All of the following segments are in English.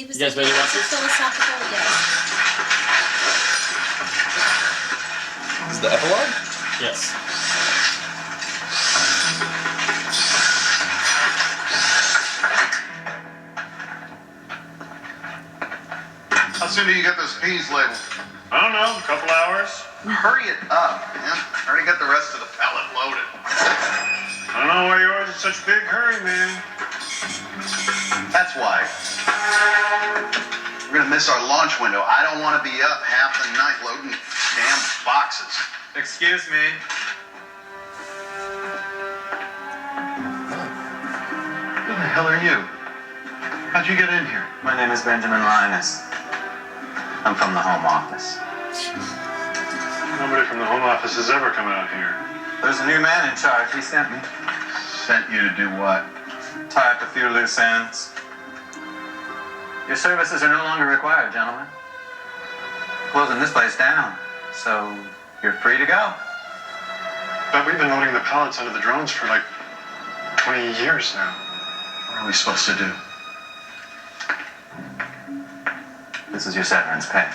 he was You guys like, ready to watch it's this? philosophical, yes. Is the epilogue? Yes. How soon do you get those peas labeled? I don't know, a couple hours. Hurry it up, man. I already got the rest of the pallet loaded. I don't know why you're always in such a big hurry, man. That's why. We're gonna miss our launch window. I don't want to be up half the night loading damn boxes. Excuse me. Who the hell are you? How'd you get in here? My name is Benjamin Linus. I'm from the Home Office. Nobody from the Home Office has ever come out here. There's a new man in charge. He sent me. Sent you to do what? Tie up a few loose ends. Your services are no longer required, gentlemen. Closing this place down, so you're free to go. But we've been loading the pallets onto the drones for like 20 years now. What are we supposed to do? This is your severance pay.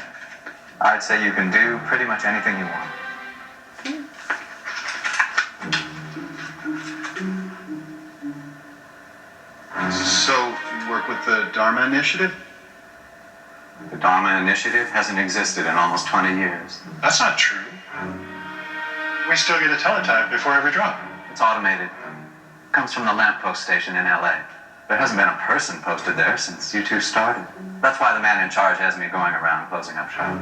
I'd say you can do pretty much anything you want. So, you work with the Dharma Initiative? The Dharma Initiative hasn't existed in almost 20 years. That's not true. We still get a teletype before every drop. It's automated. Comes from the lamppost station in LA. There hasn't been a person posted there since you two started. That's why the man in charge has me going around closing up shop.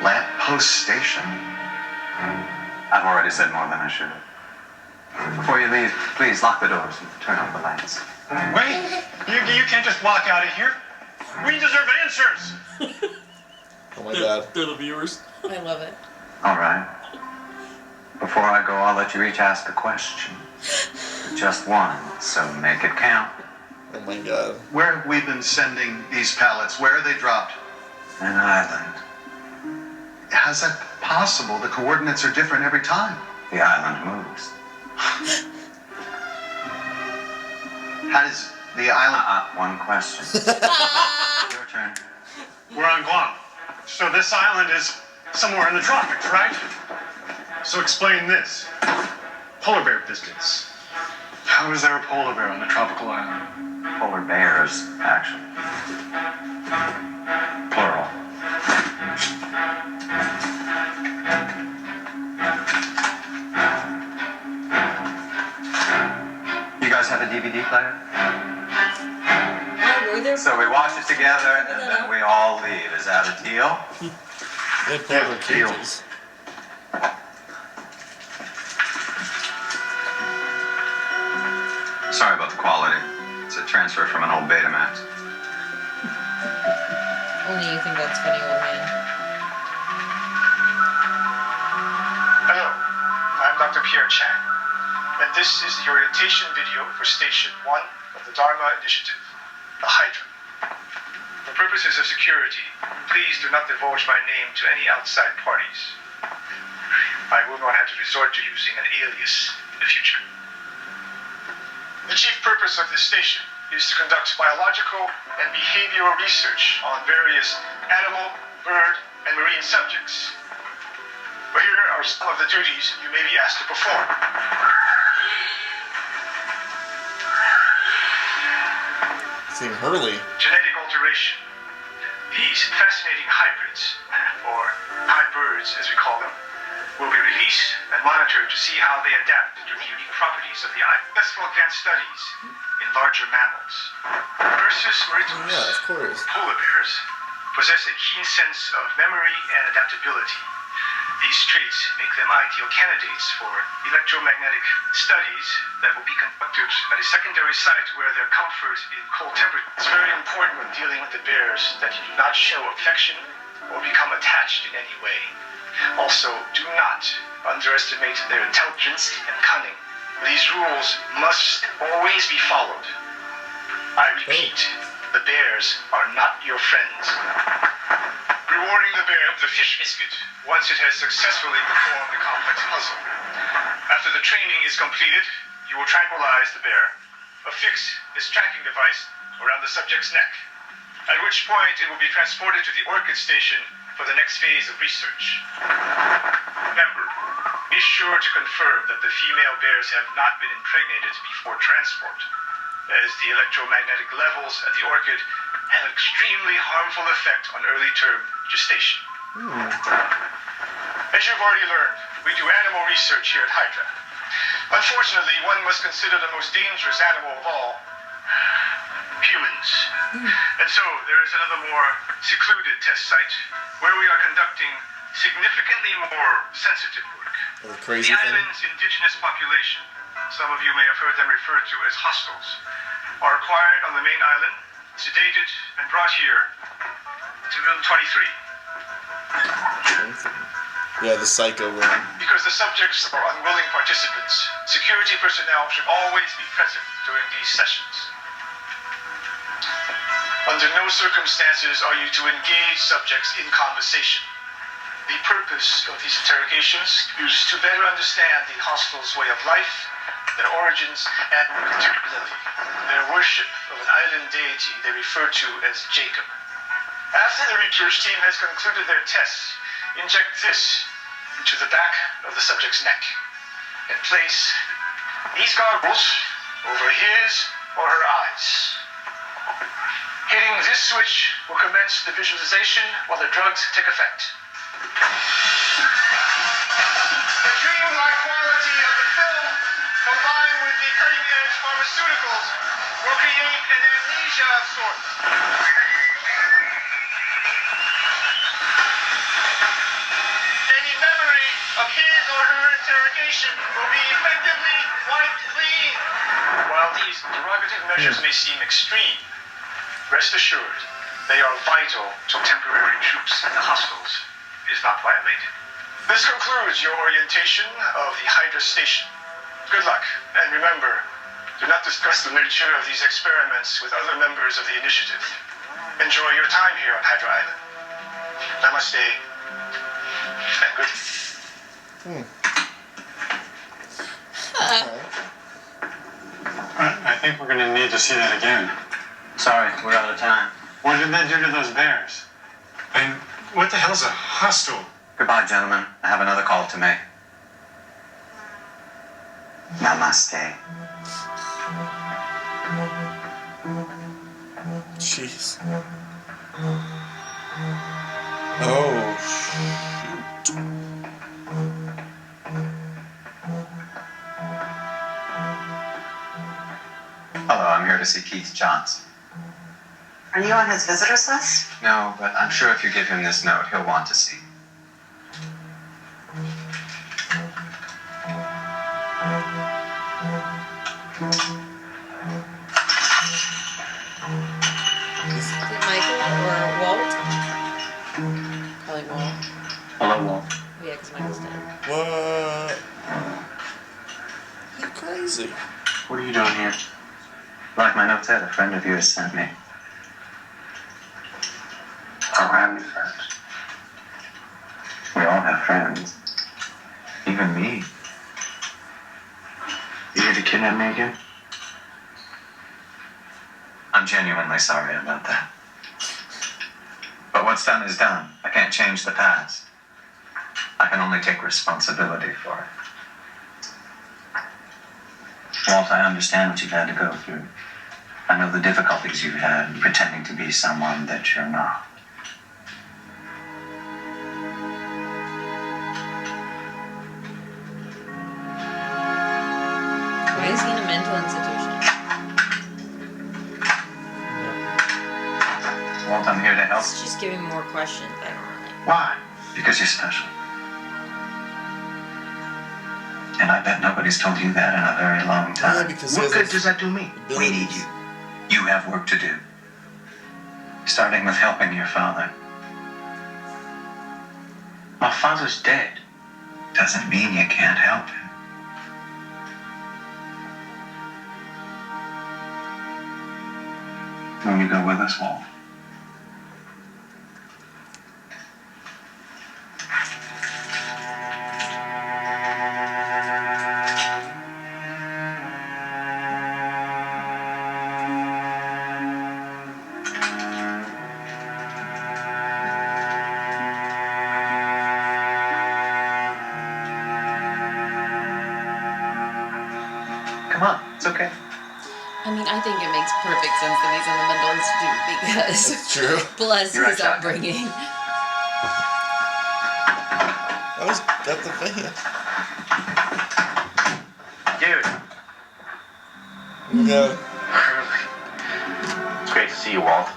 Lamppost Station? I've already said more than I should. Before you leave, please lock the doors and turn off the lights. Wait, you can't just walk out of here. We deserve answers. Oh my god. They're the viewers. I love it. All right. Before I go, I'll let you each ask a question. Just one, so make it count. Oh my god. Where have we been sending these pallets? Where are they dropped? An island. How's that possible? The coordinates are different every time. The island moves. How does the island... One question. Your turn. We're on Guam. So this island is somewhere in the tropics, right? So explain this. Polar bear distance. How is there a polar bear on a tropical island? Polar bears, actually. Plural. You guys have a DVD player? Oh, were there? So we watch it together and then we all leave. Is that a deal? They play their cages. Sorry about the quality. It's a transfer from an old Betamax. Only you think that's funny, old man. Hello, I'm Dr. Pierre Chang, and this is the orientation video for Station 1 of the Dharma Initiative, the Hydra. For purposes of security, please do not divulge my name to any outside parties. I will not have to resort to using an alias in the future. The chief purpose of this station is to conduct biological and behavioral research on various animal, bird, and marine subjects. But here are some of the duties you may be asked to perform. Seeing Hurley. Genetic alteration. These fascinating hybrids, or hybrids as we call them, will be released and monitored to see how they adapt to the unique properties of the eye. Successful advanced studies in larger mammals. Ursus maritimus, Yeah, of course. polar bears, possess a keen sense of memory and adaptability. These traits make them ideal candidates for electromagnetic studies that will be conducted at a secondary site where their comfort in cold temperatures. It's very important when dealing with the bears that you do not show affection or become attached in any way. Also, do not underestimate their intelligence and cunning. These rules must always be followed. I repeat, the bears are not your friends. Rewarding the bear with a fish biscuit once it has successfully performed the complex puzzle. After the training is completed, you will tranquilize the bear, affix this tracking device around the subject's neck. at which point it will be transported to the Orchid Station for the next phase of research. Remember, be sure to confirm that the female bears have not been impregnated before transport, as the electromagnetic levels at the orchid have an extremely harmful effect on early-term gestation. As you've already learned, we do animal research here at Hydra. Unfortunately, one must consider the most dangerous animal of all, humans. And so, there is another more secluded test site where we are conducting significantly more sensitive work. The crazy The thing. island's indigenous population, some of you may have heard them referred to as hostels, are acquired on the main island, sedated, and brought here to room 23. Yeah, the psycho room. Because the subjects are unwilling participants, security personnel should always be present during these sessions. Under no circumstances are you to engage subjects in conversation. The purpose of these interrogations is to better understand the hostel's way of life, their origins, and particularly their worship of an island deity they refer to as Jacob. After the research team has concluded their tests, inject this into the back of the subject's neck and place these goggles over his or her eyes. Hitting this switch will commence the visualization while the drugs take effect. The dreamlike quality of the film, combined with the cutting-edge pharmaceuticals, will create an amnesia of sorts. Any memory of his or her interrogation will be effectively wiped clean. While these derogative measures may seem extreme, rest assured, they are vital to temporary troops at the hostels is not violated. This concludes your orientation of the Hydra Station. Good luck, and remember, do not discuss the nature of these experiments with other members of the initiative. Enjoy your time here on Hydra Island. Namaste, and good. I think we're gonna need to see that again. Sorry, we're out of time. What did they do to those bears? And what the hell's a hostel? Goodbye, gentlemen. I have another call to make. Namaste. Jeez. Oh, shoot. Hello, I'm here to see Keith Johns. Are you on his visitors list? No, but I'm sure if you give him this note, he'll want to see. Is it Michael or Walt? Probably Walt. Hello, Walt. Yeah, because Michael's dead. What? You crazy. What are you doing here? Like my note said, a friend of yours sent me. I don't have any friends. We all have friends. Even me. You here to kidnap me again? I'm genuinely sorry about that. But what's done is done. I can't change the past. I can only take responsibility for it. Walt, I understand what you've had to go through. I know the difficulties you've had pretending to be someone that you're not. Why is he in a mental institution? Walt, I'm here to help. It's just giving more questions. I don't really. Why? Because you're special. And I bet nobody's told you that in a very long time. Yeah, because he What has good those does that do me? We abilities. need you. You have work to do. Starting with helping your father. My father's dead. Doesn't mean you can't help him. Will you go with us, Walt? It's okay. I mean, I think it makes perfect sense that he's in the mental institute because That's true. bless You're right, his Shotgun. upbringing. Oh, he's got the van. Dude. Yeah. It's great to see you, Walt.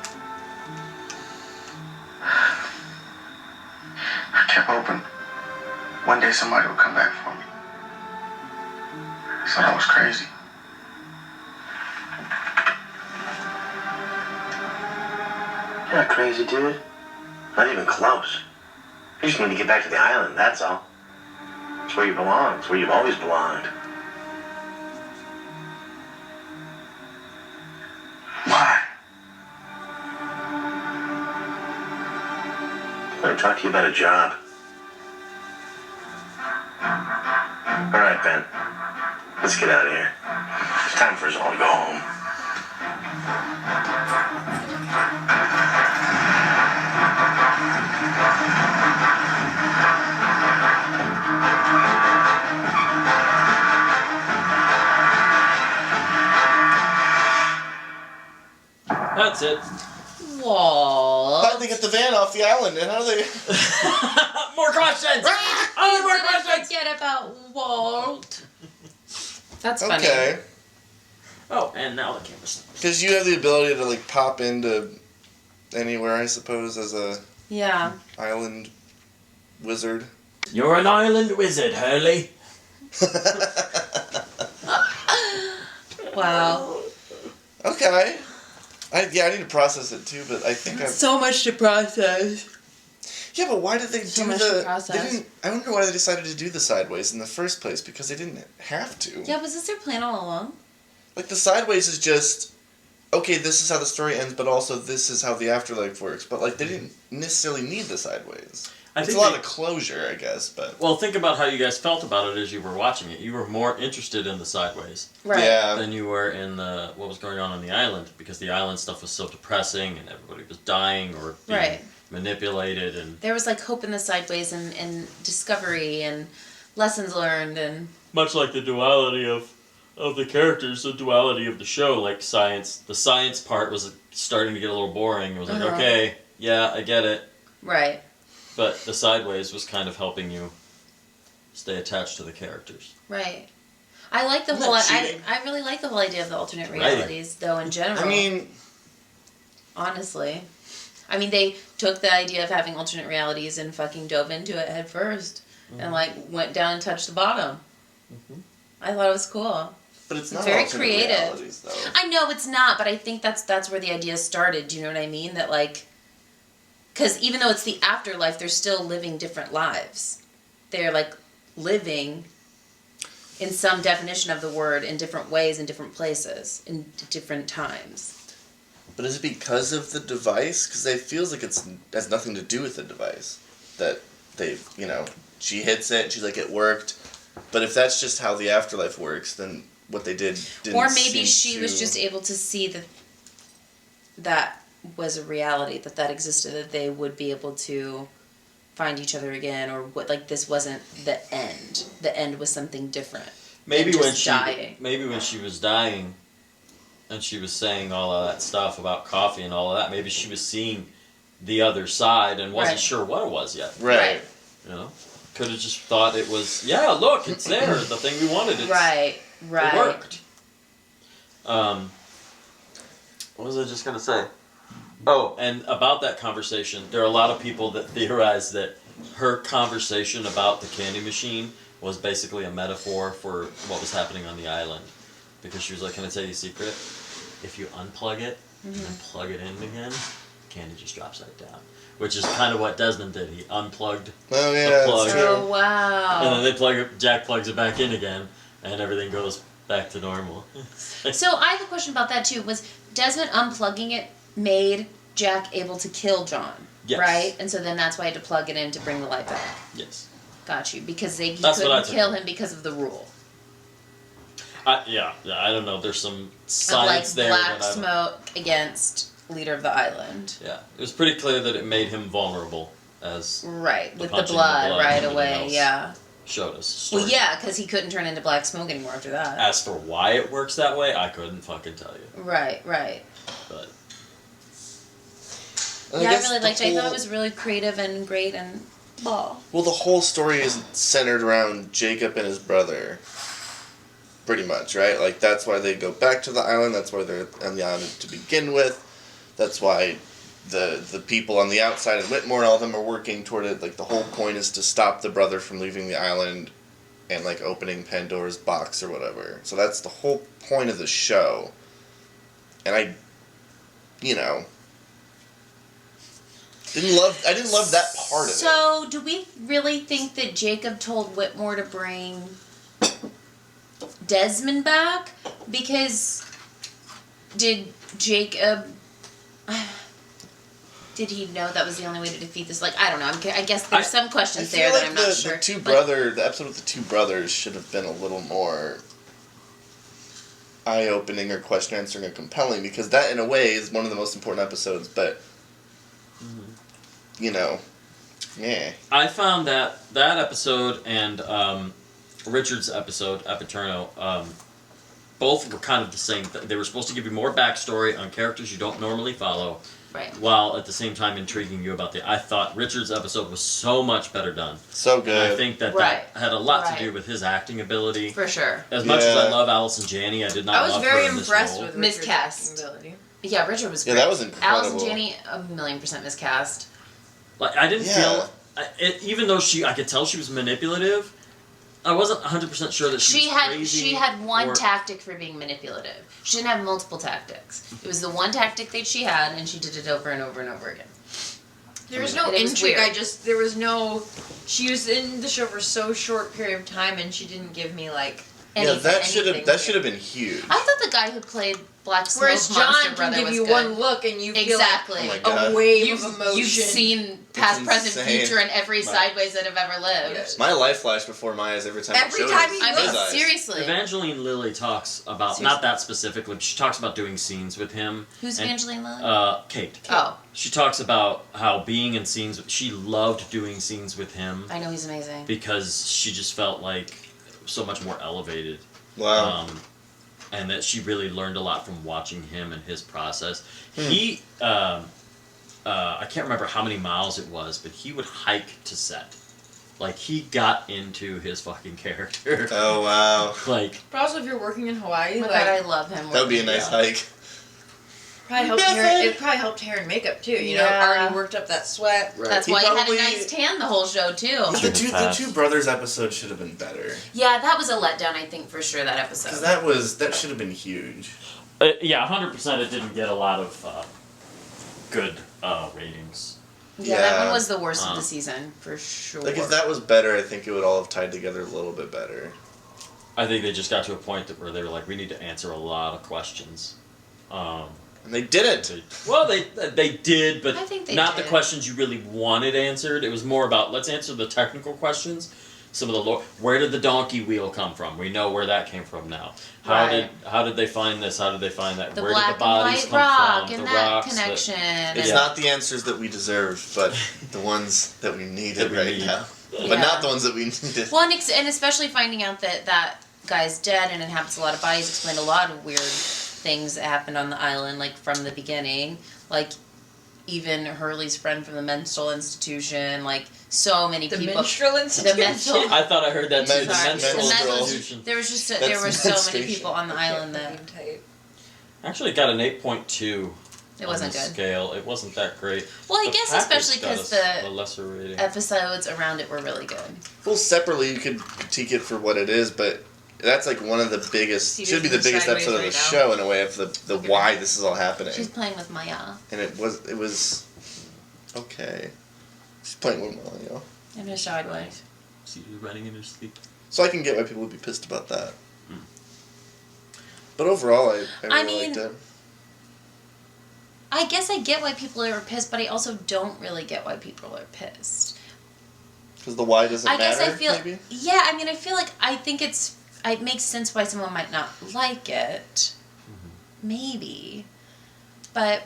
I kept hoping one day somebody would come back for me. I thought I was crazy. You're not crazy, dude. Not even close. You just need to get back to the island, that's all. It's where you belong. It's where you've always belonged. Why? I want to talk to you about a job. All right, Ben. Let's get out of here. It's time for us all to go home. That's it. Walt. How did they get the van off the island? And how do they... More questions! Oh, more questions! Forget about Walt. That's funny. Okay. Oh, and now the camera stops. Because you have the ability to, like, pop into anywhere, I suppose, as a Yeah. island wizard. You're an island wizard, Hurley. Wow. Okay. I need to process it too, but I think So much to process. Yeah, but why did they So do much to the... They process. didn't... I wonder why they decided to do the sideways in the first place, because they didn't have to. Yeah, was this their plan all along? Like, the sideways is just... Okay, this is how the story ends, but also this is how the afterlife works. But, like, they didn't necessarily need the sideways. It's a lot of closure, I guess, but... Well, think about how you guys felt about it as you were watching it. You were more interested in the sideways Right. Yeah. than you were in the what was going on the island, because the island stuff was so depressing and everybody was dying or being Right. manipulated and There was like hope in the sideways and discovery and lessons learned and much like the duality of the characters, the duality of the show, like science. The science part was starting to get a little boring. It was like, okay, yeah, I get it. right. But the sideways was kind of helping you stay attached to the characters. Right. I like the Isn't whole. that cheating? I really like the whole idea of the alternate Right. realities, though. In general, I mean... honestly, I mean they took the idea of having alternate realities and fucking dove into it head 1st and like went down and touched the bottom. I thought it was cool. But it's not Very alternate creative. realities, though. I know it's not, but I think that's where the idea started. Do you know what I mean? That like, because even though it's the afterlife, they're still living different lives. They're like living in some definition of the word in different ways in different places in different times. But is it because of the device? Because it feels like it has nothing to do with the device. That they, she hits it and she's like, it worked. But if that's just how the afterlife works, then what they didn't Or maybe seem she was to- just able to see that was a reality, that existed, that they would be able to find each other again, or what, like this wasn't the end. The end was something different. Maybe than when just she dying. maybe when she was dying and she was saying all of that stuff about coffee and all of that, maybe she was seeing the other side and wasn't Right. sure what it was yet. Right. Could have just thought it was, yeah, look, it's there, the thing we wanted. Right. It worked. What was I just going to say? Oh, and about that conversation, there are a lot of people that theorize that her conversation about the candy machine was basically a metaphor for what was happening on the island. Because she was like, can I tell you a secret? If you unplug it and then plug it in again, candy just drops right down. Which is kind of what Desmond did. He unplugged Oh, yeah, the plug. that's true. Oh wow. And then Jack plugs it back in again, and everything goes back to normal. So I have a question about that too. Was Desmond unplugging it made Jack able to kill John? Yes. Right? And so then that's why he had to plug it in to bring the light back. Yes. Got you. Because he That's what I couldn't took. kill him because of the rule. Yeah, I don't know. There's some Of science like there. black that I don't- smoke against leader of the island. Yeah, it was pretty clear that it made him vulnerable as Right. The With the punching blood and right everything away. else. Yeah. showed us. Well, yeah, because he couldn't turn into black smoke anymore after that. As for why it works that way, I couldn't fucking tell you. Right. But Yeah, I really liked it. I thought it was really creative and great and blah. Well, the whole story is centered around Jacob and his brother. Pretty much, right? Like, that's why they go back to the island. That's why they're on the island to begin with. That's why the people on the outside of Whitmore, all of them are working toward it. Like, the whole point is to stop the brother from leaving the island and, like, opening Pandora's box or whatever. So that's the whole point of the show. And I didn't love that part of it. So, do we really think that Jacob told Whitmore to bring Desmond back? Because did Jacob... Did he know that was the only way to defeat this? Like, I don't know. I guess there's some questions there that I'm not sure. The episode with the two brothers should have been a little more eye-opening or question-answering or compelling, because that, in a way, is one of the most important episodes, but, yeah. I found that episode and Richard's episode, Epiturno, both were kind of the same. They were supposed to give you more backstory on characters you don't normally follow, right, while at the same time intriguing you about I thought Richard's episode was so much better done. So good. And I think that had a lot to do with his acting ability. For sure. As much as I love Allison Janney, I did not love her in this role. I was very impressed with Richard's miscast acting ability. Yeah, Richard was great. Yeah, that was incredible. Allison Janney, 1,000,000% miscast. Like, I didn't feel... even though I could tell she was manipulative, I wasn't 100% sure that she was crazy. She had one tactic for being manipulative. She didn't have multiple tactics. It was the one tactic that she had, and she did it over and over and over again. There was no intrigue. There was no... She was in the show for so short period of time, and she didn't give me, like... Anything, that should have been huge. I thought the guy who played Black Smoke Whereas John Monster Brother can give you good. one look and you feel exactly like a wave of emotion. You've seen past, present, future, and every sideways that have ever lived. Yes. My life flashed before my eyes every time. Seriously. Evangeline Lilly talks about not that specifically, but she talks about doing scenes with him. Who's Evangeline Lilly? Kate. Oh. She talks about how being in scenes. She loved doing scenes with him. I know he's amazing because she just felt like so much more elevated. Wow. And that she really learned a lot from watching him and his process. He, I can't remember how many miles it was, but he would hike to set. Like, he got into his fucking character. Oh, wow. Like... But also, if you're working in Hawaii, God, I love him. That would be a nice hike. It probably helped hair and makeup, too. You know, already worked up that sweat. Right. That's why he had a nice tan the whole show, too. The two brothers episode should have been better. Yeah, that was a letdown, I think, for sure, that episode. Because that should have been huge. Yeah, 100% it didn't get a lot of good ratings. Yeah, that one was the worst of the season, for sure. Like, if that was better, I think it would all have tied together a little bit better. I think they just got to a point where they were like, we need to answer a lot of questions. And they didn't. They did, but I think they not did. the questions you really wanted answered. It was more about, let's answer the technical questions. Some of the lore. Where did the donkey wheel come from? We know where that came from now. How did they find this? How did they find that? The where black did the bodies and white come rock from? and the that rocks connection. It's not the answers that we deserved, but the ones that we needed now. But not the ones that we needed. Well, and especially finding out that guy's dead and inhabits a lot of bodies explained a lot of weird things that happened on the island, like from the beginning, like even Hurley's friend from the mental institution, like so many people. The menstrual institution. I thought I heard that too. The menstrual institution. There was there were so many people on the island that. Actually, it got an 8.2. It wasn't good. Scale. It wasn't that great. Well, I guess especially because the lesser rating. episodes around it were really good. Well, separately you could critique it for what it is, but that's like one of the biggest, should be the biggest episode of the show in a way of the why this is all happening. She's playing with Maya. And it was okay. She's playing with Maya. In a sideways. She's running in her sleep. So I can get why people would be pissed about that. But overall, I really liked it. I guess I get why people are pissed, but I also don't really get why people are pissed. Because the why doesn't matter, I guess I feel, maybe? Yeah, I mean, I feel like it makes sense why someone might not like it. Mm-hmm. Maybe. But...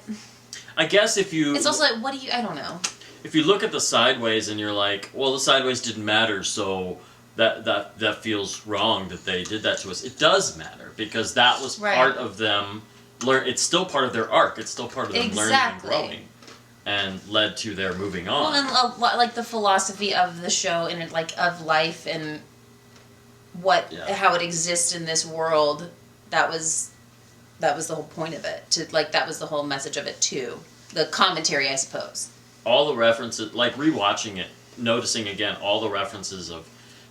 I guess if you... It's also like, I don't know. If you look at the sideways and you're like, well, the sideways didn't matter, so that feels wrong that they did that to us. It does matter because that was part of them. It's still part of their arc. It's still part of them learning and growing, and led to their moving on. Well, and like the philosophy of the show and like of life and how it exists in this world. That was the whole point of it. That was the whole message of it too. The commentary, I suppose. All the references, like rewatching it, noticing again all the references of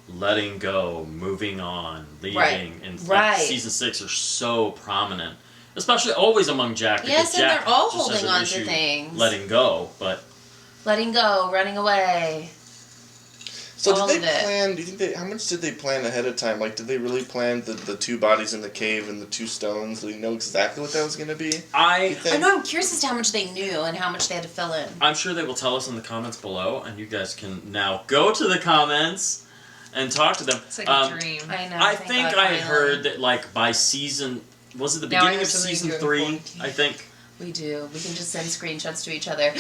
letting go, moving on, leaving, and like, season 6 are so prominent, especially always among Jack. Yes, and Jack they're all just holding has an on issue to things. Letting go, but letting go, running away. So did they plan? Do you think how much did they plan ahead of time? Like, did they really plan the 2 bodies in the cave and the 2 stones? Do you know exactly what that was going to be? I know. I'm curious as to how much they knew and how much they had to fill in. I'm sure they will tell us in the comments below, and you guys can now go to the comments and talk to them. It's like a dream. I know. I think I had heard that like by season, was it the beginning of season 3? I think. We do. We can just send screenshots to each other.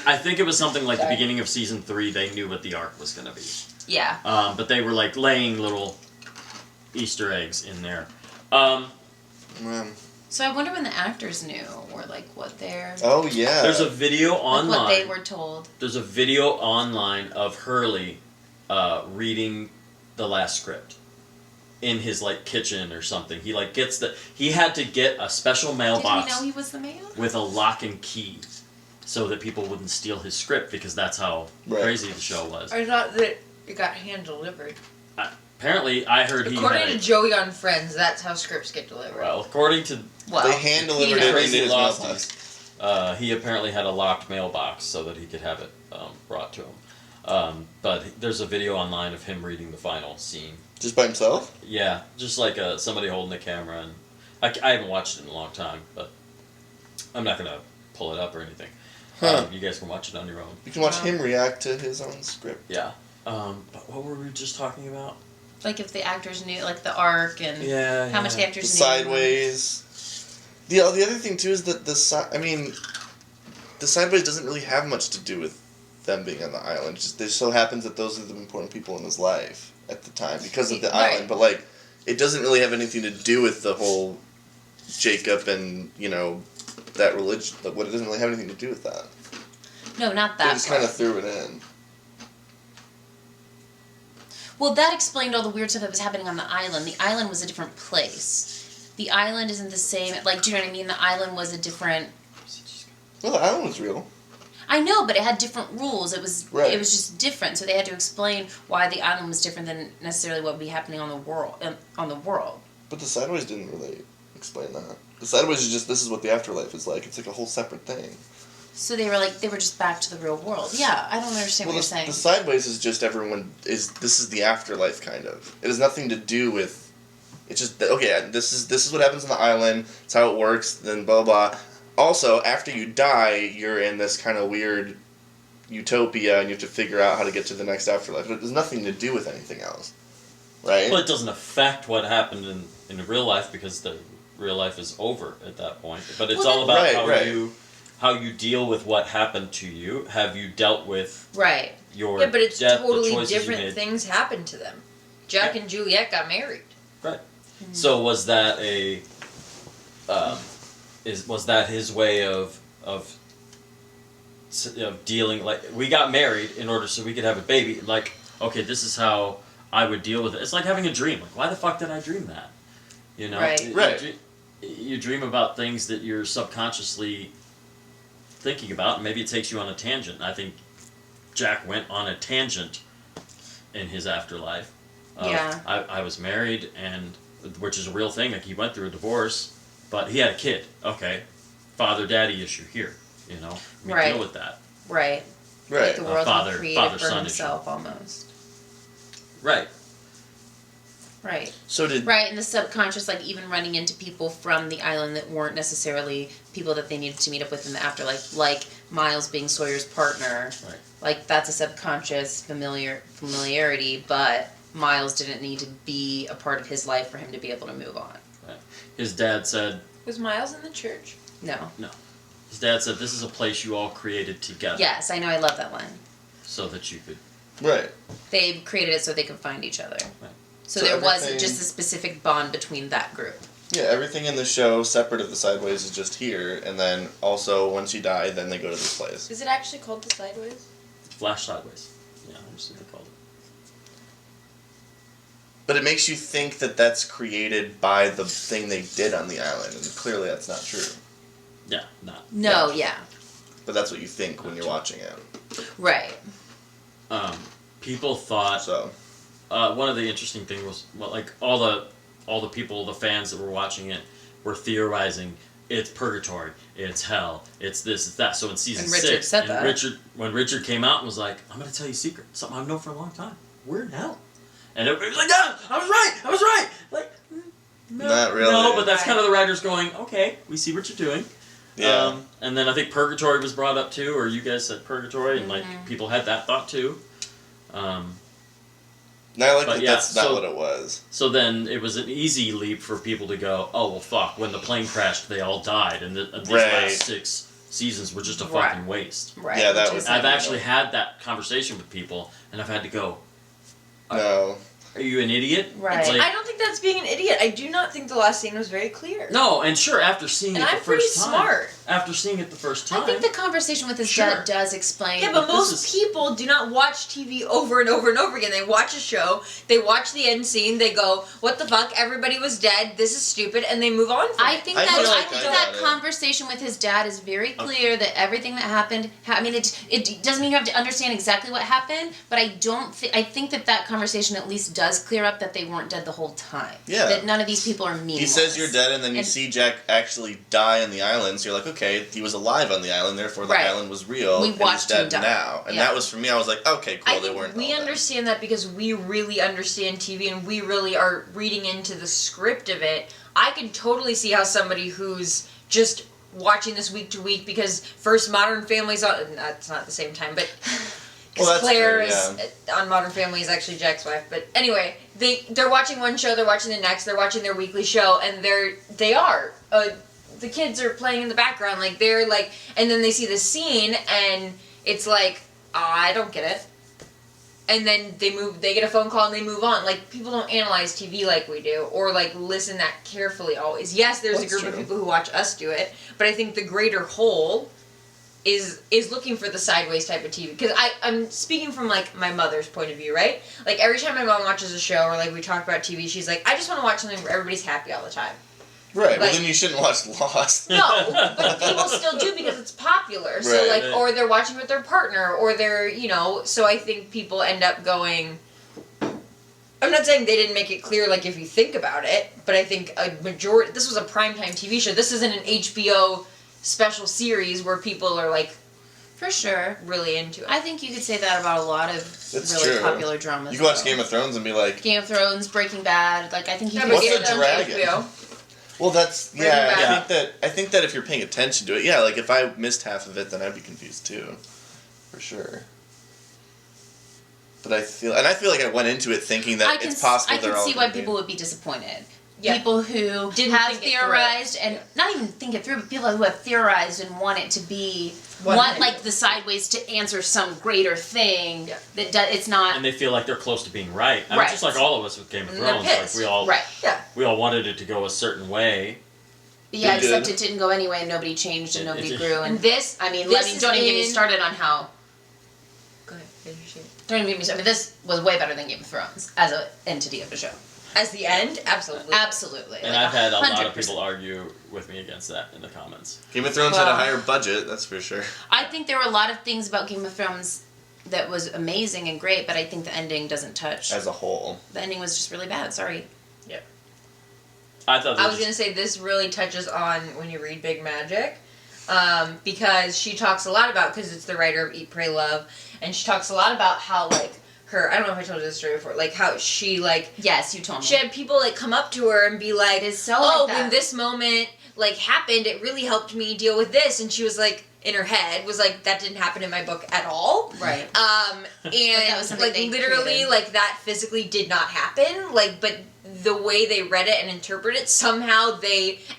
I think it was something like the beginning of season 3. They knew what the arc was going to be. Yeah. But they were like laying little Easter eggs in there. So I wonder when the actors knew, or like what they're. Oh yeah. There's a video online. What they were told. There's a video online of Hurley reading the last script in his like kitchen or something. He like gets he had to get a special mailbox. Did he know he was the mail? With a lock and key, so that people wouldn't steal his script because that's how crazy the show was. I thought that it got hand delivered. Apparently, I heard according to Joey on Friends, that's how scripts get delivered. Well, according to they hand delivered it into his mailbox. He apparently had a locked mailbox so that he could have it brought to him. But there's a video online of him reading the final scene. Just by himself? Yeah, just like somebody holding the camera. And I haven't watched it in a long time, but I'm not going to pull it up or anything. You guys can watch it on your own. You can watch him react to his own script. Yeah. But what were we just talking about? Like if the actors knew, like the arc and how much the actors knew. Sideways. The other thing too is that the Sideways doesn't really have much to do with them being on the island. It just so happens that those are the important people in his life at the time because of the island. But like, it doesn't really have anything to do with the whole Jacob and that religion. It doesn't really have anything to do with that. No, not that. They just kind of threw it in. Well, that explained all the weird stuff that was happening on the island. The island was a different place. The island isn't the same. Like, do you know what I mean? The island was a different. Well, the island was real. I know, but it had different rules. It was just different. So they had to explain why the island was different than necessarily what would be happening on the world. But the Sideways didn't really explain that. The Sideways is just this is what the afterlife is like. It's like a whole separate thing. So they were just back to the real world. Yeah, I don't understand what you're saying. The Sideways is just this is the afterlife kind of. It has nothing to do with. It's just okay. This is what happens on the island. It's how it works. Then blah blah. Also, after you die, you're in this kind of weird utopia, and you have to figure out how to get to the next afterlife. But it has nothing to do with anything else, right? Well, it doesn't affect what happened in real life because the real life is over at that point. But it's all about how you deal with what happened to you. Have you dealt with your but it's death, totally different things happened to them. Jack and Juliet got married. Right. Mm-hmm. So was that was that his way of dealing? Like, we got married in order so we could have a baby. Like, okay, this is how I would deal with it. It's like having a dream. Like, why the fuck did I dream that? You dream about things that you're subconsciously thinking about, and maybe it takes you on a tangent. I think Jack went on a tangent in his afterlife. I was married, and which is a real thing. Like, he went through a divorce, but he had a kid. Okay, father-daddy issue here. We deal with that. Right. Like the world he created for himself, almost. Right. Right. Right, and the subconscious, like even running into people from the island that weren't necessarily people that they needed to meet up with in the afterlife, like Miles being Sawyer's partner. Right. Like, that's a subconscious familiarity, but Miles didn't need to be a part of his life for him to be able to move on. Right. His dad said... Was Miles in the church? No. His dad said, this is a place you all created together. Yes, I know, I love that line. So that you could Right. They created it so they could find each other. Right. So So there wasn't everything- just a specific bond between that group. Yeah, everything in the show, separate of the Sideways, is just here, and then also, once you die, then they go to this place. Is it actually called the Sideways? Flash Sideways. Yeah, I understand they called it. But it makes you think that that's created by the thing they did on the island, and clearly that's not true. Yeah, not. No, yeah. But that's what you think when you're watching it. Right. People thought. So. One of the interesting things was, well, like all the people, the fans that were watching it, were theorizing it's purgatory, it's hell, it's this, it's that. So in season And Richard 6, said and that. when Richard came out and was like, "I'm gonna tell you a secret, something I've known for a long time. We're in hell," and everybody was like, "No, I was right." Like, no, Not really. no, but that's kind of the writers going, "Okay, we see what you're doing." Yeah. And then I think purgatory was brought up too, or you guys said purgatory, and like people had that thought too. And I like But that yeah, that's not so- what it was. So then it was an easy leap for people to go, "Oh well, fuck! When the plane crashed, they all died, and these Right. last 6 seasons were just a Right. fucking waste." Right. Yeah, that which was- is I've like- actually had that conversation with people, and I've had to go, No. "Are you an idiot?" Right. It's like, I don't think that's being an idiot. I do not think the last scene was very clear. no, and sure, after seeing And it I'm the pretty first time, smart. after seeing it the first time, I think the conversation with his Sure. dad does explain. Yeah, but This most is- people do not watch TV over and over and over again. They watch a show, they watch the end scene, they go, "What the fuck? Everybody was dead. This is stupid," and they move on from I it. think I that feel like I think I that got it. conversation with his dad is very clear that everything that happened. I mean, it doesn't mean you have to understand exactly what happened, but I don't. I think that conversation at least does clear up that they weren't dead the whole time. Yeah. That none of these people are meaningless. He says you're dead, and then you And- see Jack actually die on the island, so you're like, okay, he was alive on the island, therefore the Right. island was real, We and he's watched him dead die. now. And Yeah. that was, for me, I was like, okay, cool, I they think weren't we all dead. understand that because we really understand TV and we really are reading into the script of it. I can totally see how somebody who's just watching this week to week because first Modern Family's on, that's not at the same time, but Well, that's Claire true, is on Modern Family is actually Jack's wife. But anyway, they're watching one show, they're watching the next, they're watching their weekly show, and the kids are playing in the background, like they're like, and then they see the scene, and it's like, I don't get it. And then they get a phone call and they move on. Like, people don't analyze TV like we do, or like listen that carefully always. Yes, there's That's a group true. of people who watch us do it, but I think the greater whole is looking for the sideways type of TV. Because I'm speaking from like my mother's point of view, right? Like every time my mom watches a show or like we talk about TV, she's like, I just want to watch something where everybody's happy all the time. Right, well like- then you shouldn't watch Lost. No, but people still do because it's popular. So Right. like, or they're watching with their partner, or they're, so I think people end up going. I'm not saying they didn't make it clear, like if you think about it, but I think a majority. This was a primetime TV show. This isn't an HBO special series where people are like For sure. really into it. I think you could say that about a lot of That's really true. popular dramas. You can watch though. Game of Thrones and be like, Game of Thrones, Breaking Bad. Like, I think you Yeah, could but What's say Game the of that. Thrones dragon? HBO. well, that's, Breaking yeah, Bad. I think that if you're paying attention to it, yeah, like if I missed half of it, then I'd be confused too. For sure. But I feel like I went into it thinking that it's possible I they're can all see gonna why be- people would be disappointed. Yeah. People who Didn't have think it through. theorized and Yeah. not even think it through, but people who have theorized and want it to be One want thing. like the sideways to answer some greater thing Yeah. that it's not and they feel like they're close to being right. I mean, Right. just like all of us with Game of And they're Thrones, like pissed. right. Yeah. we all wanted it to go a certain way. Yeah, It except did. it didn't go anyway, and nobody changed, and It- nobody it- grew, and And this, I mean, this is don't even get me in- started on how. Go ahead, finish it. Don't even get me started. I mean, this was way better than Game of Thrones as an entity of the show. As the end, absolutely. Absolutely. And like I've had a lot of 100%. people argue with me against that in the comments. Game of Thrones had a Well- higher budget, that's for sure. I think there were a lot of things about Game of Thrones that was amazing and great, but I think the ending doesn't touch. As a whole. The ending was just really bad. Sorry. I thought I was gonna say this really touches on when you read Big Magic, because she talks a lot about, because it's the writer of Eat, Pray, Love, and she talks a lot about how like her, I don't know if I told you this story before, like how she like Yes, you told me. she had people like come up to her and be like, It is so oh, like that. when this moment like happened, it really helped me deal with this, and she was like, in her head was like, that didn't happen in my book at all. Right. And that was something like they literally created. like that physically did not happen, like, but the way they read it and interpret it, somehow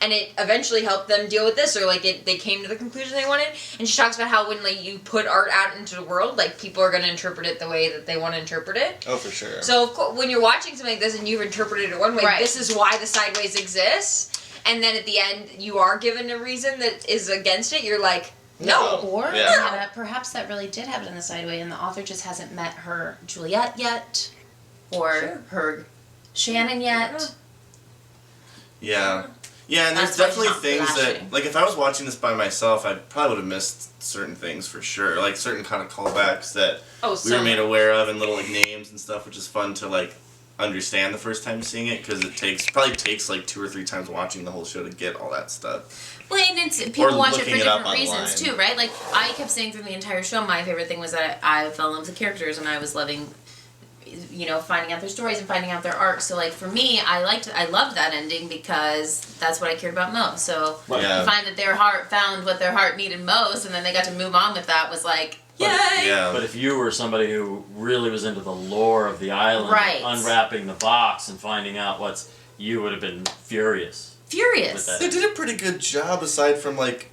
and it eventually helped them deal with this, or like they came to the conclusion they wanted. And she talks about how when like you put art out into the world, like people are going to interpret it the way that they want to interpret it. Oh, for sure. So of course, when you're watching something like this and you've interpreted it one way, Right. this is why the sideways exists. And then at the end, you are given a reason that is against it. You're like, no. Or Yeah. perhaps that really did happen in the sideway, and the author just hasn't met her Juliet yet, or her Shannon yet. Yeah. Yeah, and there's That's why definitely she's not things flashing. that, like, if I was watching this by myself, I probably would have missed certain things for sure. Like, certain kind of callbacks that we were made aware of, and little, like, names and stuff, which is fun to, like, understand the first time seeing it, because it probably takes, like, 2 or 3 times watching the whole show to get all that stuff. Well, and it's, people watch it for looking it up different reasons online. too, right? Like, I kept saying through the entire show, my favorite thing was that I fell in love with the characters, and I was loving, you know, finding out their stories and finding out their arcs. So, like, for me, I loved that ending because that's what I cared about most. So, Yeah. to find that their heart found what their heart needed most, and then they got to move on with that was like, yay! Yeah. But if you were somebody who really was into the lore of the island, Right. unwrapping the box and finding out you would have been furious. Furious. With that. They did a pretty good job, aside from, like...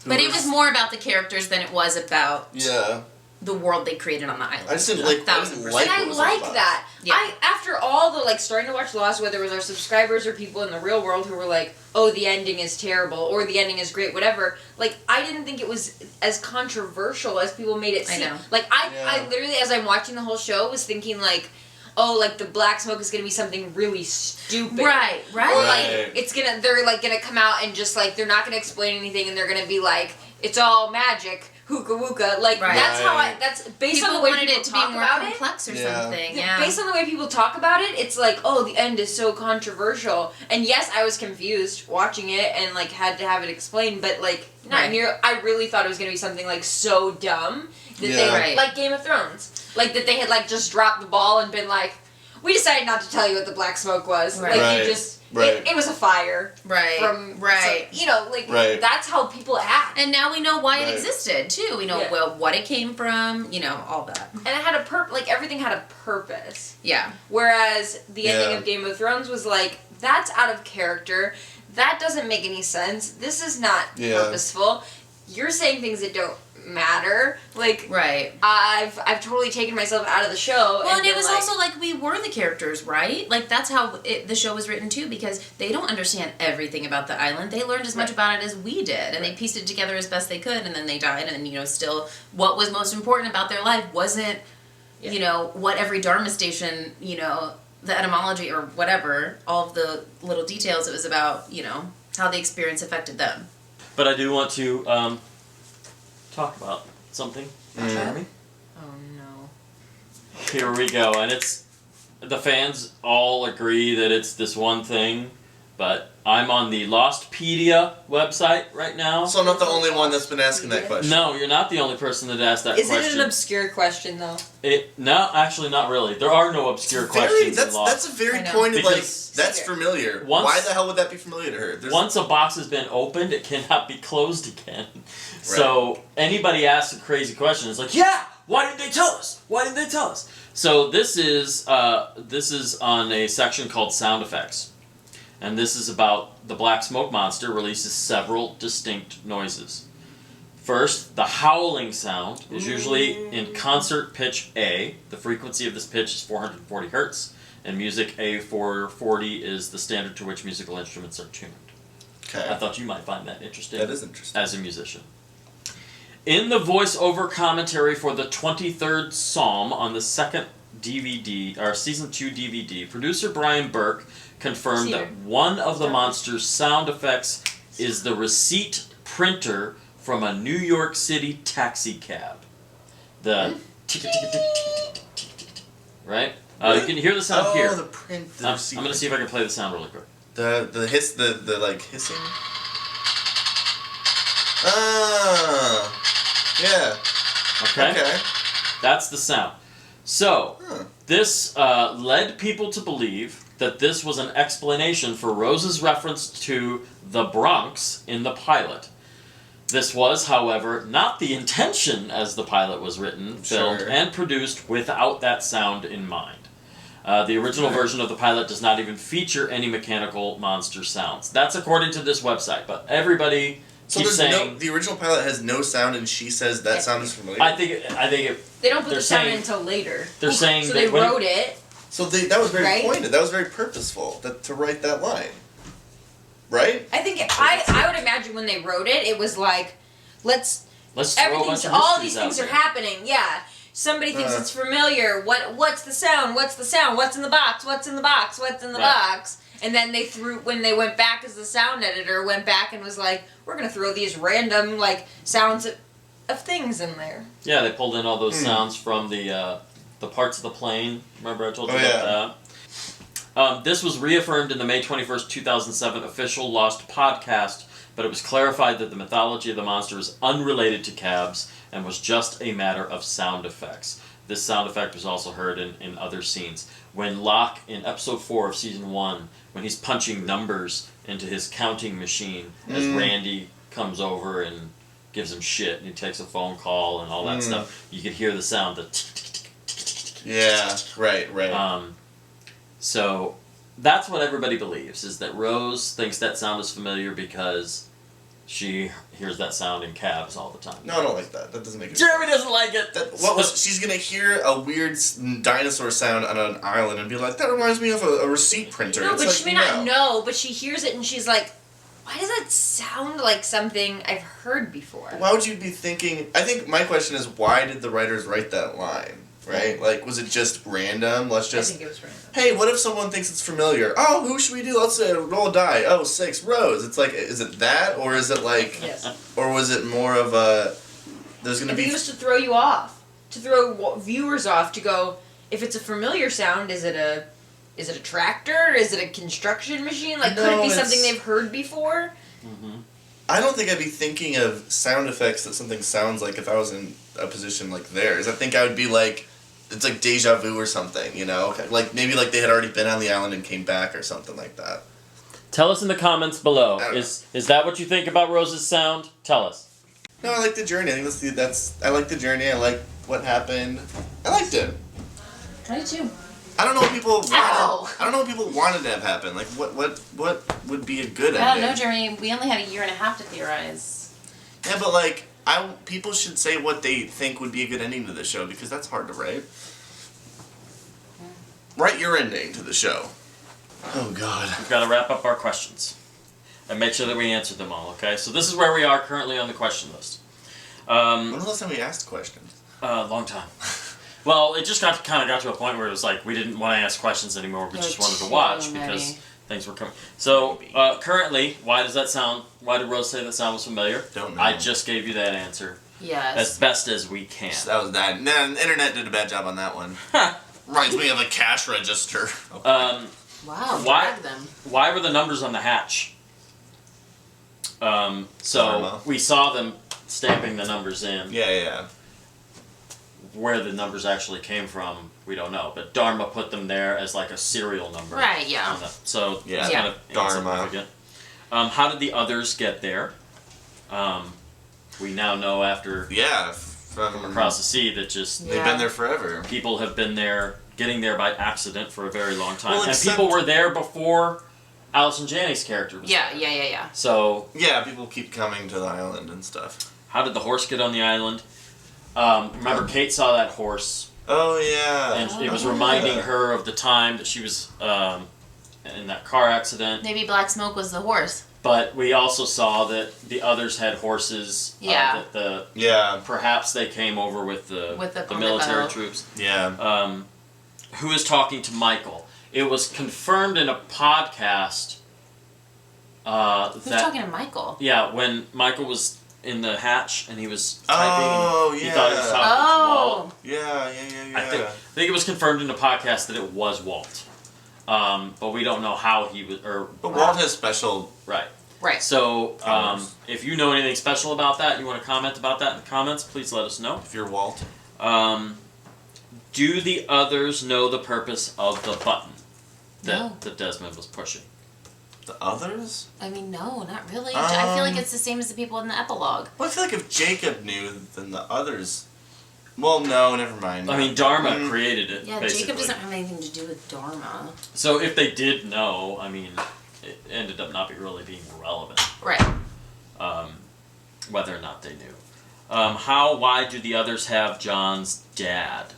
But it was more about the characters than it was about Yeah. the world they created on the island. I just didn't like... I didn't 1,000%. like And I what was like about. that. Yeah. After all the, like, starting to watch Lost, whether it was our subscribers or people in the real world who were like, oh, the ending is terrible, or the ending is great, whatever, like, I didn't think it was as controversial as people made it I seem. know. Like, I literally, as I'm watching the whole show, was thinking, like, oh, like, the black smoke is gonna be something really stupid. Right, right. Or, Right. like, they're, like, gonna come out and just, like, they're not gonna explain anything, and they're gonna be like, it's all magic, hookah wooka. Like, Right. that's how that's based People on the way wanted people it to be talk more about complex or Yeah. something. it. Yeah. Based on the way people talk about it, it's like, oh, the end is so controversial. And yes, I was confused watching it and, like, had to have it explained, but, like, not Right. near. I really thought it was gonna be something, like, so dumb that Yeah. they, Right. like Game of Thrones. Like, that they had, like, just dropped the ball and been like, we decided not to tell you what the black smoke was. Right. Like, Right. you just, Right. it was a fire. Right. From, right. so, you know, like, Right. that's how people act. And now we know why Right. it existed too. We know Yeah. well what it came from. You know all that. And it had a like, everything had a purpose. Yeah. Whereas the ending Yeah. of Game of Thrones was like, that's out of character. That doesn't make any sense. This is not Yeah. purposeful. You're saying things that don't matter. Like, Right. I've totally taken myself out of the show. Well, and it been was like, also like we were the characters, right? Like that's how the show was written too, because they don't understand everything about the island. They learned as much Right. about it as we did, and they pieced it together as best they could, and then they died. And you know, still, what was most important about their life wasn't, Yeah. you know, what every Dharma station, you know, the etymology or whatever, all of the little details. It was about, you know, how the experience affected them. But I do want to talk about something, Jeremy. oh no. Here we go, and it's the fans all agree that it's this one thing, but I'm on the Lostpedia website right now. So I'm not the only one that's been asking that question. No, you're not the only person that asked that Isn't it question. an obscure question though? No, actually, not really. There are no obscure Very, questions that's, in Lost. that's a very I know. pointed, like, Because that's familiar. once- Why the hell would that be familiar to her? There's- Once a box has been opened, it cannot be closed again. So anybody asks a crazy question, it's like, yeah, why didn't they tell us? Why didn't they tell us? So this is on a section called Sound Effects, and this is about the black smoke monster releases several distinct noises. First, the howling sound is usually in concert pitch A. The frequency of this pitch is 440 hertz, and music A440 is the standard to which musical instruments are tuned. I Okay. thought you might find that interesting. That is interesting. As a musician. In the voiceover commentary for the 23rd Psalm on the second DVD, or season 2 DVD, producer Brian Burke confirmed that one of the monster's sound effects is the receipt printer from a New York City taxi cab. The right? You can hear the sound here. the print. The I'm receipt going to see if I can play the sound really quick. The hiss, the like hissing. Ah, yeah. Okay? Okay. That's the sound. So, Huh. this led people to believe that this was an explanation for Rose's reference to the Bronx in the pilot. This was, however, not the intention as the pilot was written, filmed, Sure. and produced without that sound in mind. The original version of the pilot does not even feature any mechanical monster sounds. That's according to this website, but everybody keeps saying... the original pilot has no sound, and she says that sound is familiar? I think it... They don't put the sound in until later. They're saying so that they wrote it. So that was very pointed. That was very purposeful to write that line. Right? I think I would imagine when they wrote it, it was like, let's throw a bunch of all these mysteries things out are there. happening. Yeah. Somebody thinks it's familiar. What's the sound? What's the sound? What's in the box? What's in the box? What's in the box? And then when they went back as the sound editor, went back and was like, we're going to throw these random, like, sounds of things in there. Yeah, they pulled in all those sounds from the parts of the plane. Remember I told you about that? This was reaffirmed in the May 21st, 2007 official Lost podcast, but it was clarified that the mythology of the monster is unrelated to cabs and was just a matter of sound effects. This sound effect was also heard in other scenes. When Locke, in episode 4 of season 1, when he's punching numbers into his counting machine, as Randy comes over and gives him shit, and he takes a phone call and all that stuff, you could hear the sound, Yeah, right. So that's what everybody believes, is that Rose thinks that sound is familiar because she hears that sound in cabs all the time. No, I don't like that. That doesn't make it. Jeremy doesn't like it. She's gonna hear a weird dinosaur sound on an island and be like, that reminds me of a receipt printer. No, it's but like, she may not know, but she hears it and she's like, why does that sound like something I've heard before? Why would you be thinking... I think my question is, why did the writers write that line? Right? Like, was it just random? I think it was random. Hey, what if someone thinks it's familiar? Oh, who should we do? Let's say roll a die. Oh, 6, Rose. It's like, is it that? Or is it like... Yes. Or was it more of a... There's going to be... I think it was to throw you off. To throw viewers off, to go, if it's a familiar sound, is it a tractor? Is it a construction machine? Like, could it be something they've heard before? Mm-hmm. I don't think I'd be thinking of sound effects that something sounds like if I was in a position like theirs. I think I would be like... It's like deja vu or something, you know? Like, maybe like they had already been on the island and came back or something like that. Tell us in the comments below. Is that what you think about Rose's sound? Tell us. No, I like the journey. I think I like the journey. I like what happened. I liked it. I do too. I don't know what people wanted. I don't know what people wanted to have happen. Like, what would be a good ending? I don't know, Jeremy. We only had a year and a half to theorize. Yeah, but like... people should say what they think would be a good ending to the show, because that's hard to write. Write your ending to the show. Oh, God. We've got to wrap up our questions and make sure that we answer them all, okay? So this is where we are currently on the question list. When was the last time we asked questions? Long time. Well, it just kind of got to a point where it was like we didn't want to ask questions anymore. We just wanted to watch because things were coming. So, currently, why did Rose say that sound was familiar? Don't know. I just gave you that answer. Yes. As best as we can. That was that. No, the internet did a bad job on that one. Reminds me of a cash register. Wow, drag them. Why were the numbers on the hatch? So we saw them stamping the numbers in. Yeah. Where the numbers actually came from, we don't know. But Dharma put them there as like a serial number. Right, yeah. So yeah, it's kind of Dharma. insignificant. How did the others get there? We now know after from across the sea that they've been there forever. People have been there, getting there by accident for a very long time. Well, and people were there before Allison Janney's character was there. Yeah. So... Yeah, people keep coming to the island and stuff. How did the horse get on the island? Remember, Kate saw that horse. Oh, yeah. And it was reminding her of the time that she was in that car accident. Maybe Black Smoke was the horse. But we also saw that the others had horses. Yeah. Perhaps they came over with the military troops. Yeah. Who is talking to Michael? It was confirmed in a podcast. Who's talking to Michael? Yeah, when Michael was in the hatch and he was typing. Oh, yeah. He thought he was talking to Walt. Yeah. I think it was confirmed in the podcast that it was Walt. But we don't know how he was. But Walt has special... Right. So, if you know anything special about that, you want to comment about that in the comments, please let us know. If you're Walt. Do the others know the purpose of the button that Desmond was pushing? The others? I mean, no, not really. I feel like it's the same as the people in the epilogue. Well, I feel like if Jacob knew, then the others... Well, no, never mind. I mean, Dharma created it, Yeah, basically. Jacob doesn't have anything to do with Dharma. So if they did know, I mean, it ended up not really being relevant. Right. Whether or not they knew. Why do the others have John's dad?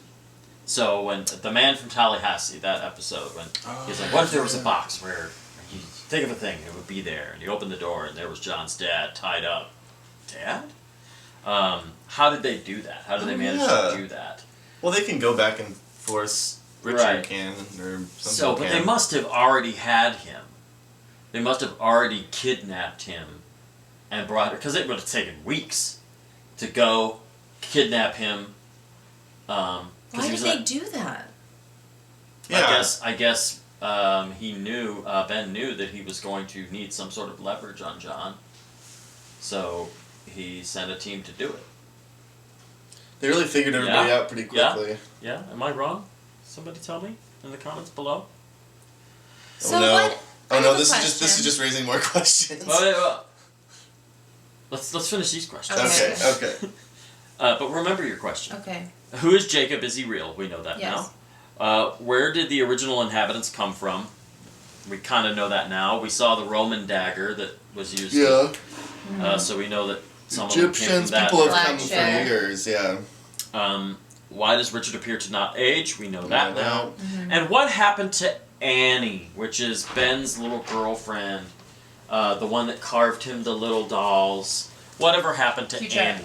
So when the man from Tallahassee, that episode, when he's like, what if there was a box where you think of a thing, it would be there, and you open the door and there was John's dad tied up. Dad? How did they do that? How did they manage to do that? Well, they can go back and forth. Richard can, or something. But they must have already had him. They must have already kidnapped him and brought, because it would have taken weeks to go kidnap him. Why did they do that? Yeah. I guess he knew, Ben knew that he was going to need some sort of leverage on John, so he sent a team to do it. They really figured everybody out pretty quickly. Yeah, am I wrong? Somebody tell me in the comments below. So oh no! what? Oh no! This is just raising more questions. Let's finish these questions. Okay. But remember your question. Okay. Who is Jacob? Is he real? We know that now. Where did the original inhabitants come from? We kind of know that now. We saw the Roman dagger that was used. Yeah. So we know that some of them came from Egyptians, that. people have come for years. Yeah. Why does Richard appear to not age? We know that now. Mm-hmm. And what happened to Annie, which is Ben's little girlfriend, the one that carved him the little dolls? Whatever happened to Annie?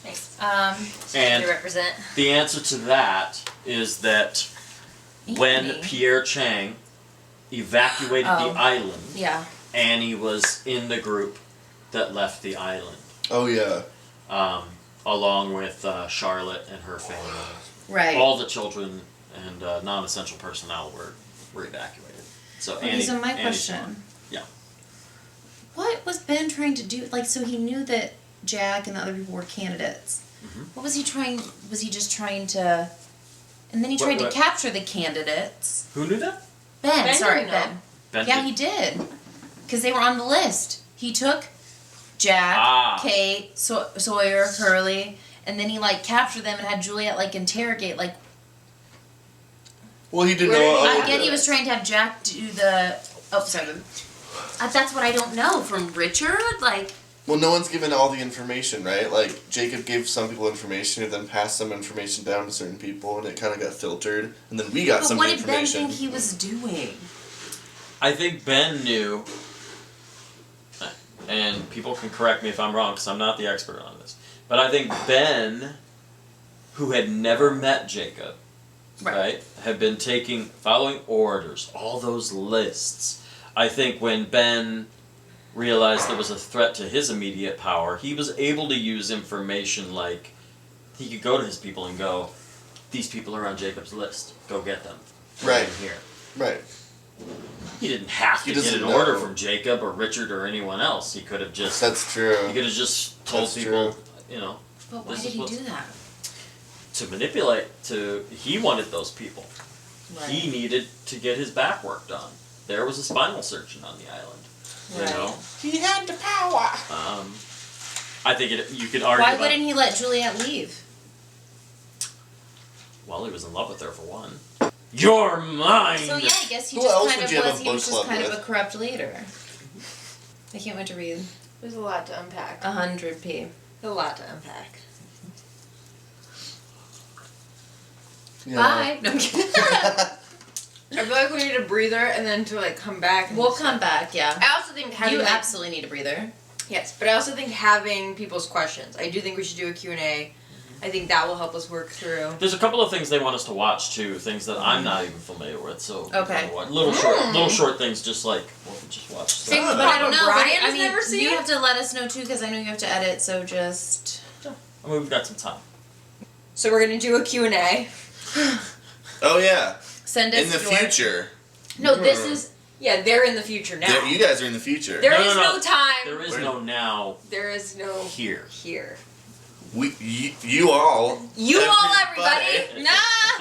Thanks. And to represent. the answer to that is that when Annie. Pierre Chang evacuated the island, Annie was in the group that left the island. Oh yeah. Along with Charlotte and her family. Right. All the children and non-essential personnel were evacuated. So Annie. So my Annie's question. gone. Yeah. What was Ben trying to do? Like, so he knew that Jack and the other people were candidates. Mm-hmm. What was he trying? Was he just trying to? And then he tried to capture the candidates. Who knew that? Ben. Sorry, didn't know. Ben. Yeah, he did. Because they were on the list. He took Jack, Kate, Sawyer, Hurley, and then he like captured them and had Juliet like interrogate like. Well, he didn't know. I get he was trying to have Jack do the. Oh, sorry. That's what I don't know from Richard. Like. Well, no one's given all the information, right? Like Jacob gave some people information, and then passed some information down to certain people, and it kind of got filtered, and then we got some information. What did Ben think he was doing? I think Ben knew. And people can correct me if I'm wrong, because I'm not the expert on this. But I think Ben, who had never met Jacob, right, had been following orders, all those lists. I think when Ben realized there was a threat to his immediate power, he was able to use information like, he could go to his people and go, these people are on Jacob's list, go get them. Right. Here. Right. He didn't have to get an order from Jacob or Richard or anyone else. He could have just... That's true. He could have just told people, you know... But why did he do that? To manipulate, he wanted those people. Right. He needed to get his back work done. There was a spinal surgeon on the island. Right. You know? He had the power! I think you could argue Why wouldn't he let Juliet leave? Well, he was in love with her for one. You're mine! So yeah, I guess he Who just else kind would of you have was. a He was book just club kind of with? a corrupt leader. I can't wait to read. There's a lot to unpack. 100p. A lot to unpack. Yeah. Bye. No, I'm kidding. I feel like we need a breather and then to like come back. And We'll come back. Yeah. I also think having You like, absolutely need a breather. yes, but I also think having people's questions. I do think we should do a Q&A. I think that will help us work through. There's a couple of things they want us to watch too, things that I'm not even familiar with. So Okay. little short things, just like just watch. But I don't know. Brian I has mean, never seen you it? have to let us know too, because I know you have to edit. So just. I mean, we've got some time. So we're gonna do a Q&A. Oh yeah. Send us In the your- future. No, this is they're in the future now. You guys are in the future. There is no time. There is no now. There is no Here. You all. You all, everybody. Nah.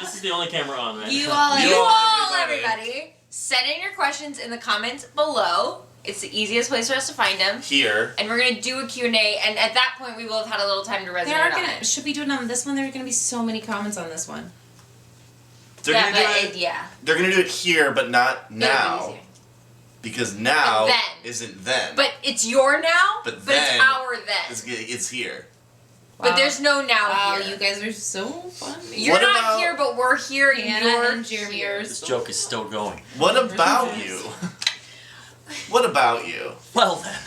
This is the only camera on, right? You You all, all, everybody. Send in your questions in the comments below, It's the easiest place for us to find them. Here. And we're gonna do a Q&A, and at that point we will have had a little time to resonate There are on gonna. it. Should we do it on this one? There are gonna be so many comments on this one. They're Yeah, gonna do but it. yeah. They're gonna do it here, but not now. easier. Because now But then. isn't then. But it's your now, But it's then our then. it's here. But there's no now Wow, here. you guys are so funny. You're What not about- here, but we're here, and Hannah you're and Jeremy are This so joke is still going. What about you? What about you? Well then.